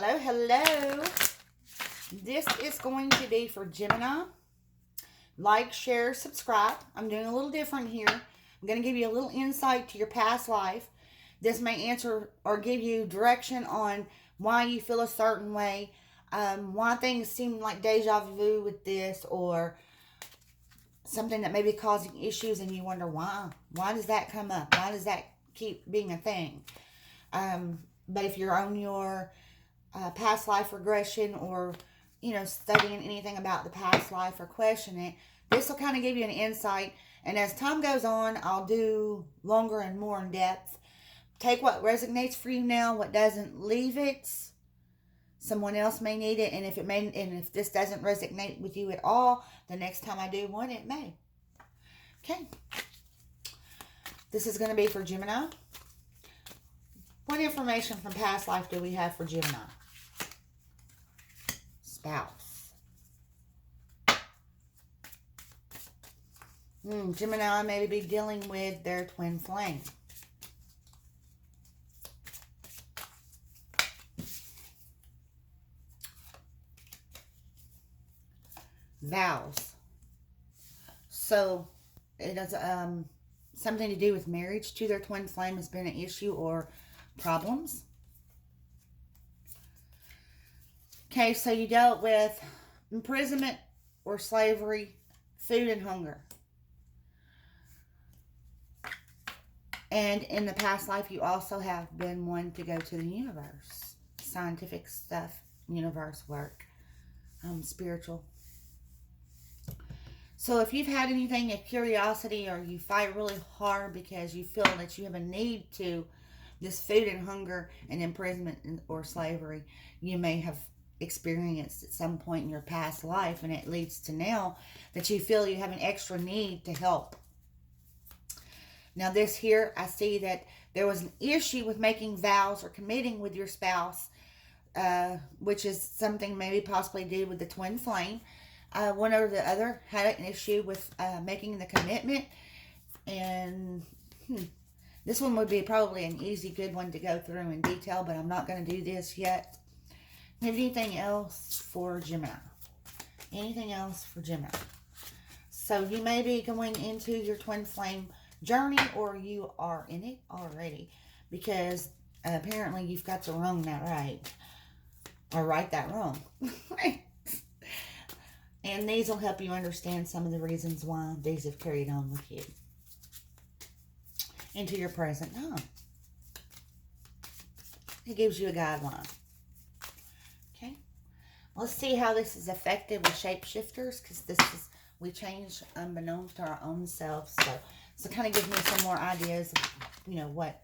Hello, hello. This is going to be for Gemini. Like, share, subscribe. I'm doing a little different here. I'm going to give you a little insight to your past life. This may answer or give you direction on why you feel a certain way, why things seem like deja vu with this, or something that may be causing issues and you wonder why. Why does that come up? Why does that keep being a thing? But if you're on your past life regression, or studying anything about the past life or question it, this will kind of give you an insight. And as time goes on, I'll do longer and more in depth. Take what resonates for you now, what doesn't, leave it. Someone else may need it, and if this doesn't resonate with you at all, the next time I do one, it may. Okay. This is going to be for Gemini. What information from past life do we have for Gemini? Spouse. Gemini may be dealing with their twin flame. Vows. So it has something to do with marriage to their twin flame has been an issue or problems. Okay, so you dealt with imprisonment or slavery, food and hunger. And in the past life, you also have been one to go to the universe. Scientific stuff, universe work, spiritual. So if you've had anything of curiosity, or you fight really hard because you feel that you have a need to, this food and hunger and imprisonment or slavery, you may have experienced at some point in your past life, and it leads to now that you feel you have an extra need to help. Now this here, I see that there was an issue with making vows or committing with your spouse, which is something maybe possibly due with the twin flame. One or the other had an issue with making the commitment, and this one would be probably an easy, good one to go through in detail, but I'm not going to do this yet. Anything else for Gemini? Anything else for Gemini? So you may be going into your twin flame journey, or you are in it already, because apparently you've got the wrong that right, or right that wrong. And these will help you understand some of the reasons why these have carried on with you into your present time. It gives you a guideline. Okay. Let's see how this is effective with shapeshifters, because this is, we change unbeknownst to our own selves. So kind of gives me some more ideas of, what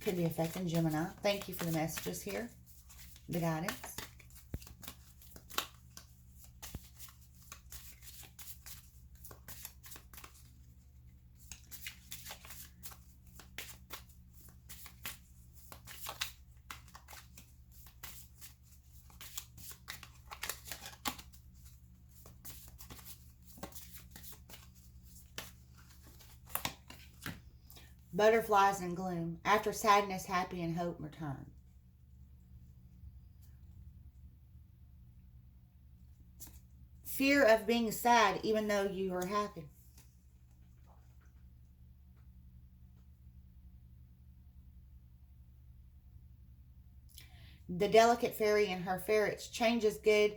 could be affecting Gemini. Thank you for the messages here, the guidance. Butterflies and gloom. After sadness, happy and hope return. Fear of being sad even though you are happy. The delicate fairy and her ferrets. Change is good,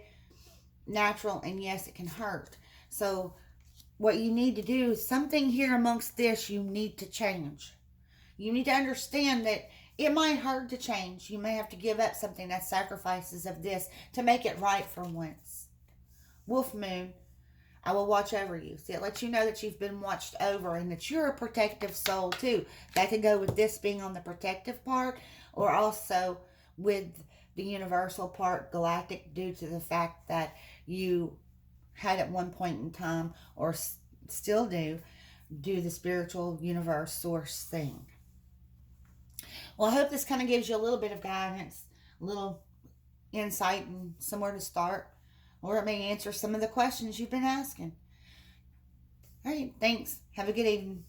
natural, and yes, it can hurt. So what you need to do, something here amongst this you need to change. You need to understand that it might hurt to change. You may have to give up something. That's sacrifices of this to make it right for once. Wolf Moon, I will watch over you. See, it lets you know that you've been watched over and that you're a protective soul too. That could go with this being on the protective part, or also with the universal part, galactic, due to the fact that you had at one point in time, or still do the spiritual universe source thing. Well, I hope this kind of gives you a little bit of guidance, a little insight, and somewhere to start, or it may answer some of the questions you've been asking. All right, thanks. Have a good evening.